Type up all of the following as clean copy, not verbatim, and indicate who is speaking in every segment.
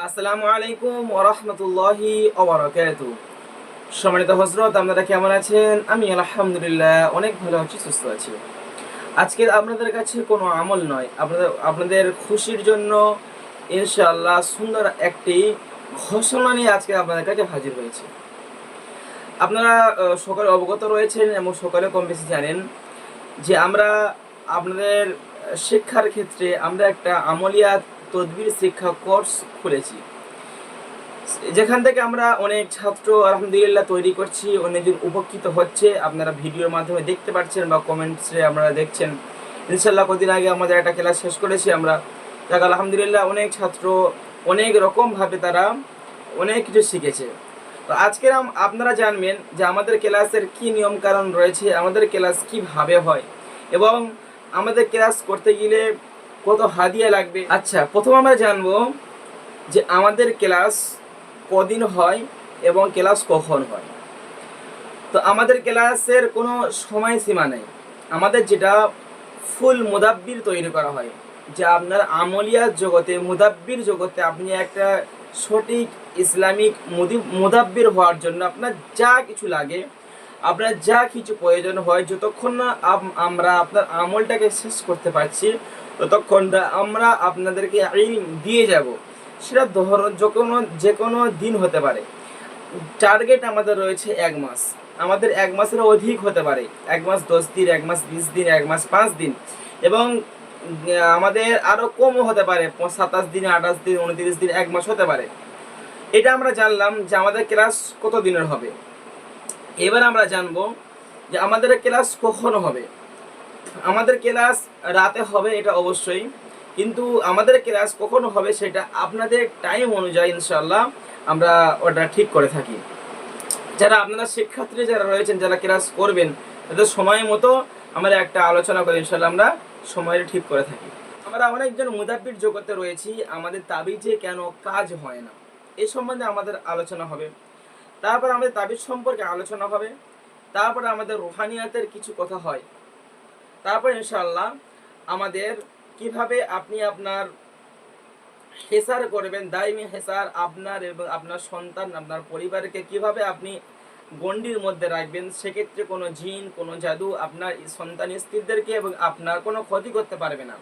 Speaker 1: আসসালামু আলাইকুম ওয়া রাহমাতুল্লাহি ওয়া বারাকাতুহু। সম্মানিত হযরত, আপনারা কেমন আছেন? আমি আলহামদুলিল্লাহ অনেক ভালো আছি, সুস্থ আছি। আজকে আপনাদের কাছে কোনো আমল নয়, আপনাদের খুশির জন্য ইনশাআল্লাহ সুন্দর একটি ঘোষণা নিয়ে আজকে আপনাদের কাছে হাজির হয়েছি। আপনারা সকলে অবগত রয়েছেন এবং সকলে কম বেশি জানেন যে আমরা আপনাদের শিক্ষার ক্ষেত্রে আমরা একটা আমলিয়াত তদবির শিক্ষা কোর্স খুলেছি, যেখান থেকে আমরা অনেক ছাত্র আলহামদুলিল্লাহ তৈরি করছি, অনেকজন উপকৃত হচ্ছে। আপনারা ভিডিওর মাধ্যমে দেখতে পাচ্ছেন বা কমেন্টসে আপনারা দেখছেন। ইনশাল্লাহ কদিন আগে আমাদের একটা ক্লাস শেষ করেছি আমরা, যাক আলহামদুলিল্লাহ অনেক ছাত্র অনেক রকমভাবে তারা অনেক কিছু শিখেছে। তো আজকে আপনারা জানবেন যে আমাদের ক্লাসের কি নিয়ম কারণ রয়েছে, আমাদের ক্লাস কিভাবে হয় এবং আমাদের ক্লাস করতে গেলে কত হাদিয়া লাগবে। আচ্ছা, প্রথম আমরা জানবো যে আমাদের ক্লাস কদিন হয় এবং ক্লাস কখন হয়। তো আমাদের ক্লাসের কোনো সময়সীমা নেই। আমাদের যেটা ফুল মুদাব্বির তৈরি করা হয়, যে আপনার আমলিয়াত জগতে মুদাব্বির জগতে আপনি একটা সঠিক ইসলামিক মুদাব্বির হওয়ার জন্য আপনার যা কিছু লাগে, আপনার যা কিছু প্রয়োজন হয়, যতক্ষণ না আমরা আপনার আমলটাকে শেষ করতে পারছি ততক্ষণ আমরা আপনাদেরকে ইলম দিয়ে যাব। সেটা ধরুন যে কোনো দিন হতে পারে। টার্গেট আমাদের রয়েছে 1 মাস, আমাদের 1 মাসের অধিক হতে পারে, 1 মাস 10 দিন, 1 মাস 20 দিন, 1 মাস 5 দিন, এবং আমাদের আরও কমও হতে পারে, 27 দিন, 28 দিন, 29 দিন, 1 মাস হতে পারে। এটা আমরা জানলাম যে আমাদের ক্লাস কত দিনের হবে। এবার আমরা জানবো যে আমাদের ক্লাস কখন হবে। আমাদের ক্লাস রাতে হবে, এটা অবশ্যই, কিন্তু আমাদের ক্লাস কখন হবে সেটা আপনাদের টাইম অনুযায়ী ইনশাআল্লাহ আমরা ওটা ঠিক করে থাকি। যারা আপনারা শিক্ষার্থী যারা রয়েছেন, যারা ক্লাস করবেন, তাদের সময় মতো আমরা একটা আলোচনা করে ইনশাআল্লাহ আমরা সময়টা ঠিক করে থাকি। আমরা অনেকজন মুদাব্বির জগতে রয়েছি, আমাদের তাবিজে কেন কাজ হয় না এই সম্বন্ধে আমাদের আলোচনা হবে। তারপর আমাদের তাবিজ সম্পর্কে আলোচনা হবে। তারপরে আমাদের রুহানিয়াতের কিছু কথা হয়। তারপর ইনশাআল্লাহ আমাদের কিভাবে আপনি আপনার হেসার করবেন, দায়মি হেসার, আপনার এবং আপনার সন্তান, আপনার পরিবারকে কিভাবে আপনি গণ্ডির মধ্যে রাখবেন, সেক্ষেত্রে কোনো জিন, কোনো জাদু আপনার সন্তান স্ত্রীদেরকে এবং আপনার কোনো ক্ষতি করতে পারবে না।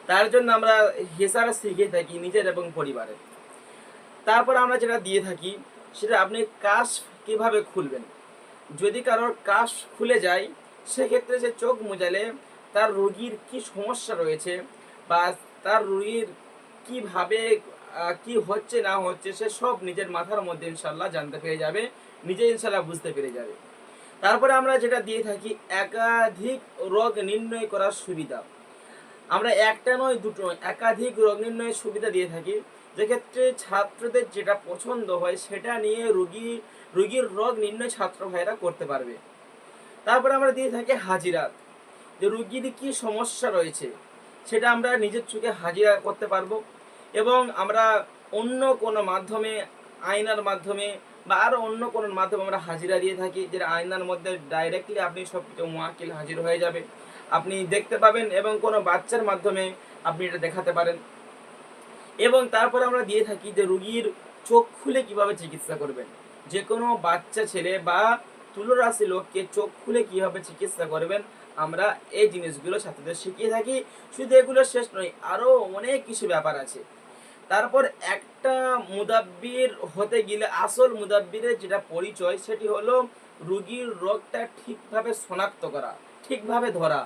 Speaker 1: তার জন্য আমরা হেসার শিখে থাকি নিজের এবং পরিবারের। তারপর আমরা যেটা দিয়ে থাকি সেটা আপনি কাশ কিভাবে খুলবেন। যদি কারোর কাশ খুলে যায়, সেক্ষেত্রে সে চোখ মুজালে তার রোগীর কি সমস্যা রয়েছে বা তার রোগীর কিভাবে কি হচ্ছে না হচ্ছে, সে সব নিজের মাথার মধ্যে ইনশাল্লাহ জানতে পেরে যাবে, নিজে ইনশাল্লাহ বুঝতে পেরে যাবে। তারপরে আমরা যেটা দিয়ে থাকি একাধিক রোগ নির্ণয় করার সুবিধা। আমরা একটা নয়, দুটো নয়, একাধিক রোগ নির্ণয়ের সুবিধা দিয়ে থাকি, যেক্ষেত্রে ছাত্রদের যেটা পছন্দ হয় সেটা নিয়ে রোগীর রোগ নির্ণয় ছাত্র ভাইরা করতে পারবে। তারপরে আমরা দিয়ে থাকি হাজিরাত, যে রোগীর কি সমস্যা রয়েছে সেটা আমরা নিজের চোখে হাজিরা করতে পারবো, এবং আমরা অন্য কোনো মাধ্যমে, আয়নার মাধ্যমে বা আরও অন্য কোনো মাধ্যমে আমরা হাজিরা দিয়ে থাকি, যেটা আয়নার মধ্যে ডাইরেক্টলি আপনি সব কিছু মুয়াক্কিল হাজির হয়ে যাবে, আপনি দেখতে পাবেন, এবং কোনো বাচ্চার মাধ্যমে আপনি এটা দেখাতে পারেন। এবং তারপরে আমরা দিয়ে থাকি যে রোগীর চোখ খুলে কিভাবে চিকিৎসা করবেন, যে কোনো বাচ্চা ছেলে বা তুলরাশি লোককে চোখ খুলে কিভাবে চিকিৎসা করবেন, আমরা এই জিনিসগুলো ছাত্রদের শিখিয়ে থাকি। শুধু এগুলো শেষ নয়, আরও অনেক কিছু ব্যাপার আছে। তারপর একটা মুদাব্বির হতে গেলে আসল মুদাব্বিরের যেটা পরিচয়, সেটি হলো রোগীর রোগটা ঠিকভাবে শনাক্ত করা, ঠিকভাবে ধরা।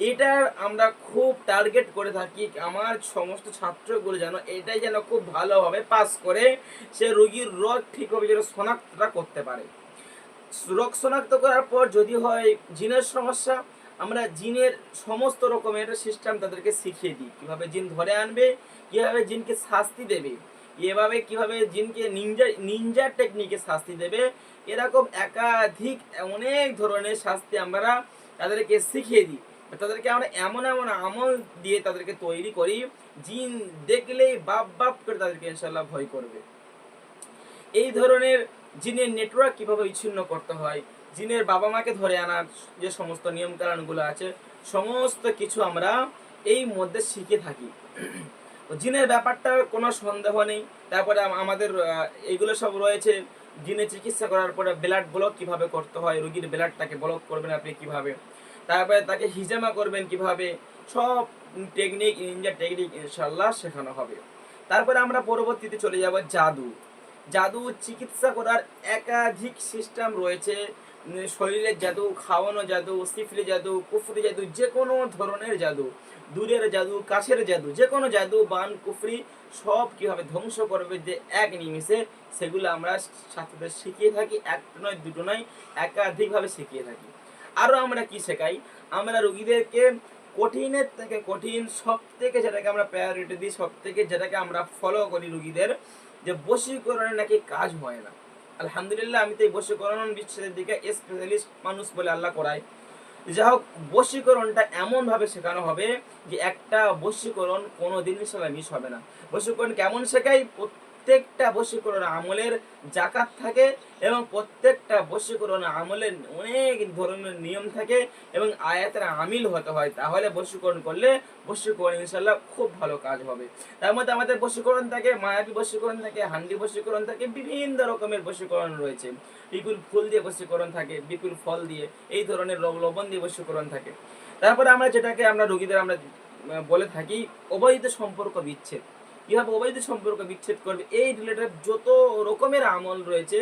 Speaker 1: এটার আমরা খুব টার্গেট করে থাকি, আমার সমস্ত ছাত্রগুলো যেন এটাই যেন খুব ভালোভাবে পাস করে, সে রোগীর রোগ ঠিকভাবে যেন শনাক্তটা করতে পারে। রোগ শনাক্ত করার পর যদি হয় জিনের সমস্যা, আমরা জিনের সমস্ত রকমের সিস্টেম তাদেরকে শিখিয়ে দিই, কীভাবে জিন ধরে আনবে, কীভাবে জিনকে শাস্তি দেবে, এভাবে কীভাবে জিনকে নিনজা টেকনিকে শাস্তি দেবে। এরকম একাধিক অনেক ধরনের শাস্তি আমরা তাদেরকে শিখিয়ে দিই। তাদেরকে আমরা এমন এমন আমল দিয়ে তাদেরকে তৈরি করি, জিন দেখলেই বাপ বাপ করে তাদেরকে ইনশাল্লাহ ভয় করবে। এই ধরনের জিনের নেটওয়ার্ক কিভাবে বিচ্ছিন্ন করতে হয়, জিনের বাবা মাকে ধরে আনার যে সমস্ত নিয়মকানুনগুলো আছে, সমস্ত কিছু আমরা এই মধ্যে শিখে থাকি। জিনের ব্যাপারটা কোনো সন্দেহ নেই। তারপরে আমাদের এইগুলো সব রয়েছে। জিনের চিকিৎসা করার পরে ব্লাড ব্লক কিভাবে করতে হয়, রোগীর ব্লাডটাকে ব্লক করবেন আপনি কিভাবে, তারপরে তাকে হিজামা করবেন কিভাবে, সব টেকনিক, নিনজা টেকনিক ইনশাল্লাহ শেখানো হবে। তারপরে আমরা পরবর্তীতে চলে যাব জাদু। জাদু চিকিৎসা করার একাধিক সিস্টেম রয়েছে। শরীরের জাদু, খাওয়ানো জাদু, সিফলি জাদু, কুফরি জাদু, যে কোনো ধরনের জাদু, দূরের জাদু, কাছের জাদু, যে কোনো জাদু, বান, কুফরি, সব কিভাবে ধ্বংস করবে যে এক নিমিষে, সেগুলো আমরা ছাত্রদের শিখিয়ে থাকি। একটা নয়, দুটো নয়, একাধিকভাবে শিখিয়ে থাকি। আরও আমরা কি শেখাই, আমরা রোগীদেরকে কঠিনের থেকে কঠিন, সব থেকে যেটাকে আমরা প্রায়োরিটি দিই, সব থেকে যেটাকে আমরা ফলো করি রোগীদের, যে বশীকরণে নাকি কাজ হয় না। আলহামদুলিল্লাহ, আমি তো এই বশীকরণ বিচ্ছেদের দিকে স্পেশালিস্ট মানুষ বলে আল্লাহ করায়। যা হোক, বশীকরণটা এমনভাবে শেখানো হবে যে একটা বশীকরণ কোনো দিন ইনশাআল্লাহ মিস হবে না। বশীকরণ কেমন শেখাই, প্রত্যেকটা বশীকরণ আমলের জাকাত থাকে এবং প্রত্যেকটা বশীকরণ আমলের অনেক ধরনের নিয়ম থাকে এবং আয়াতের আমিল হতে হয়, তাহলে বশীকরণ করলে বশীকরণ ইনশাআল্লাহ খুব ভালো কাজ হবে। তার মধ্যে আমাদের বশীকরণ থাকে, মায়াবী বশীকরণ থাকে, হান্ডি বশীকরণ থাকে, বিভিন্ন রকমের বশীকরণ রয়েছে। বিপুল ফুল দিয়ে বশীকরণ থাকে, বিপুল ফল দিয়ে, এই ধরনের লবণ দিয়ে বশীকরণ থাকে। তারপরে আমরা যেটাকে আমরা রোগীদের আমরা বলে থাকি অবৈধ সম্পর্ক বিচ্ছেদ। কিভাবে অবৈধ সম্পর্ক বিচ্ছেদ করবে, এই রিলেটেড যত রকমের আমল রয়েছে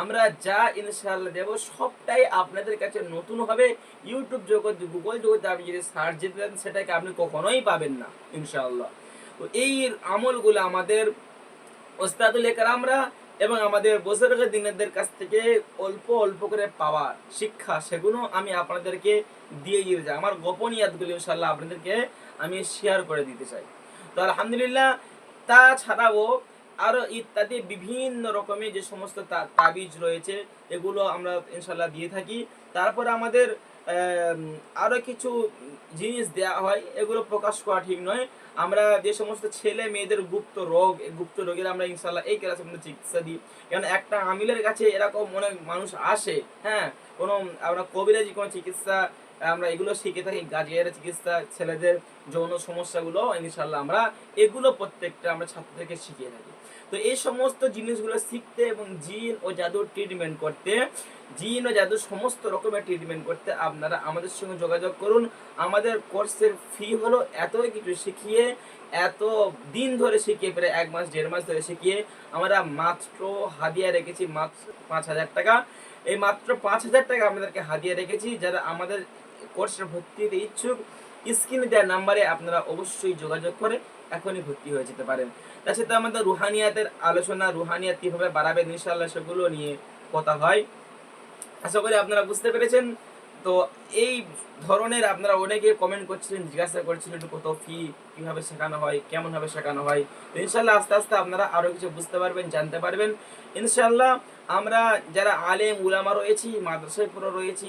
Speaker 1: আমরা যা ইনশাআল্লাহ দেব, সবটাই আপনাদের কাছে নতুন হবে। ইউটিউব জগৎ, গুগল জগতে আপনি যদি সার্চ দিতে দেন, সেটাকে আপনি কখনোই পাবেন না ইনশাআল্লাহ। তো এই আমলগুলো আমাদের ওস্তাদুল একরামরা এবং আমাদের বুজুর্গ দিনদের কাছ থেকে অল্প অল্প করে পাওয়া শিক্ষা, সেগুলো আমি আপনাদেরকে দিয়ে দিতে চাই। আমার গোপনীয়তগুলো ইনশাআল্লাহ আপনাদেরকে আমি শেয়ার করে দিতে চাই। তো আলহামদুলিল্লাহ, তাছাড়াও আরও ইত্যাদি বিভিন্ন রকমের যে সমস্ত তাবিজ রয়েছে, এগুলো আমরা ইনশাআল্লাহ দিয়ে থাকি। তারপরে আমাদের আরও কিছু জিনিস দেওয়া হয়, এগুলো প্রকাশ করা ঠিক নয়। আমরা যে সমস্ত ছেলে মেয়েদের গুপ্ত রোগ, এই গুপ্ত রোগের আমরা ইনশাআল্লাহ এই ক্লাসে আমরা চিকিৎসা দিই। কারণ একটা আমিলের কাছে এরকম অনেক মানুষ আসে, হ্যাঁ, কোনো আমরা কবিরাজি কোনো চিকিৎসা আমরা এগুলো শিখে থাকি, গাজিয়ার চিকিৎসা, ছেলেদের যৌন সমস্যাগুলো ইনশাআল্লাহ আমরা এগুলো প্রত্যেকটা আমরা ছাত্রদেরকে শিখিয়ে থাকি। তো এই সমস্ত জিনিসগুলো শিখতে এবং জিন ও জাদুর ট্রিটমেন্ট করতে, জিন ও জাদুর সমস্ত রকমের ট্রিটমেন্ট করতে আপনারা আমাদের সঙ্গে যোগাযোগ করুন। আমাদের কোর্সের ফি হলো এতই কিছু শিখিয়ে, এত দিন ধরে শিখিয়ে, প্রায় 1 মাস 1.5 মাস ধরে শিখিয়ে আমরা মাত্র হাদিয়া রেখেছি মাত্র 5,000 টাকা। এই মাত্র 5,000 টাকা আপনাদেরকে হাদিয়া রেখেছি। যারা আমাদের কোর্সে ভর্তি হতে ইচ্ছুক, স্ক্রিনে দেওয়া নাম্বারে আপনারা অবশ্যই যোগাযোগ করে এখনই ভর্তি হয়ে যেতে পারেন। তার সাথে আমাদের রুহানিয়াতের আলোচনা, রুহানিয়াত কীভাবে বাড়াবেন ইনশাআল্লাহ, সেগুলো নিয়ে কথা হয়। আশা করি আপনারা বুঝতে পেরেছেন। তো এই ধরনের আপনারা অনেকে কমেন্ট করছিলেন, জিজ্ঞাসা করছিলেন কত ফি, কীভাবে শেখানো হয়, কেমনভাবে শেখানো হয়। তো ইনশাআল্লাহ আস্তে আস্তে আপনারা আরও কিছু বুঝতে পারবেন, জানতে পারবেন ইনশাআল্লাহ। আমরা যারা আলেম উলামা রয়েছি, মাদ্রাসায় পড়ে রয়েছি,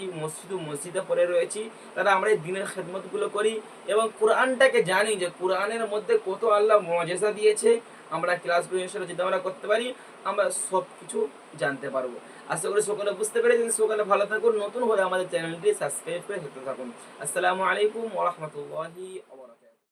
Speaker 1: মসজিদে পড়ে রয়েছি, তারা আমরা এই দিনের খেদমতগুলো করি এবং কোরআনটাকে জানি যে কোরআনের মধ্যে কত আল্লাহ মুআজিজা দিয়েছে। আমরা ক্লাসগুলো ইনশাআল্লাহ যদি আমরা করতে পারি, আমরা সব কিছু জানতে পারবো। আশা করি সকলে বুঝতে পেরেছেন। সকলে ভালো থাকুন, নতুন হলে আমাদের চ্যানেলটি সাবস্ক্রাইব করে থাকুন। আসসালামু আলাইকুম ওয়া রাহমাতুল্লাহি ওয়া বারাকাতুহু।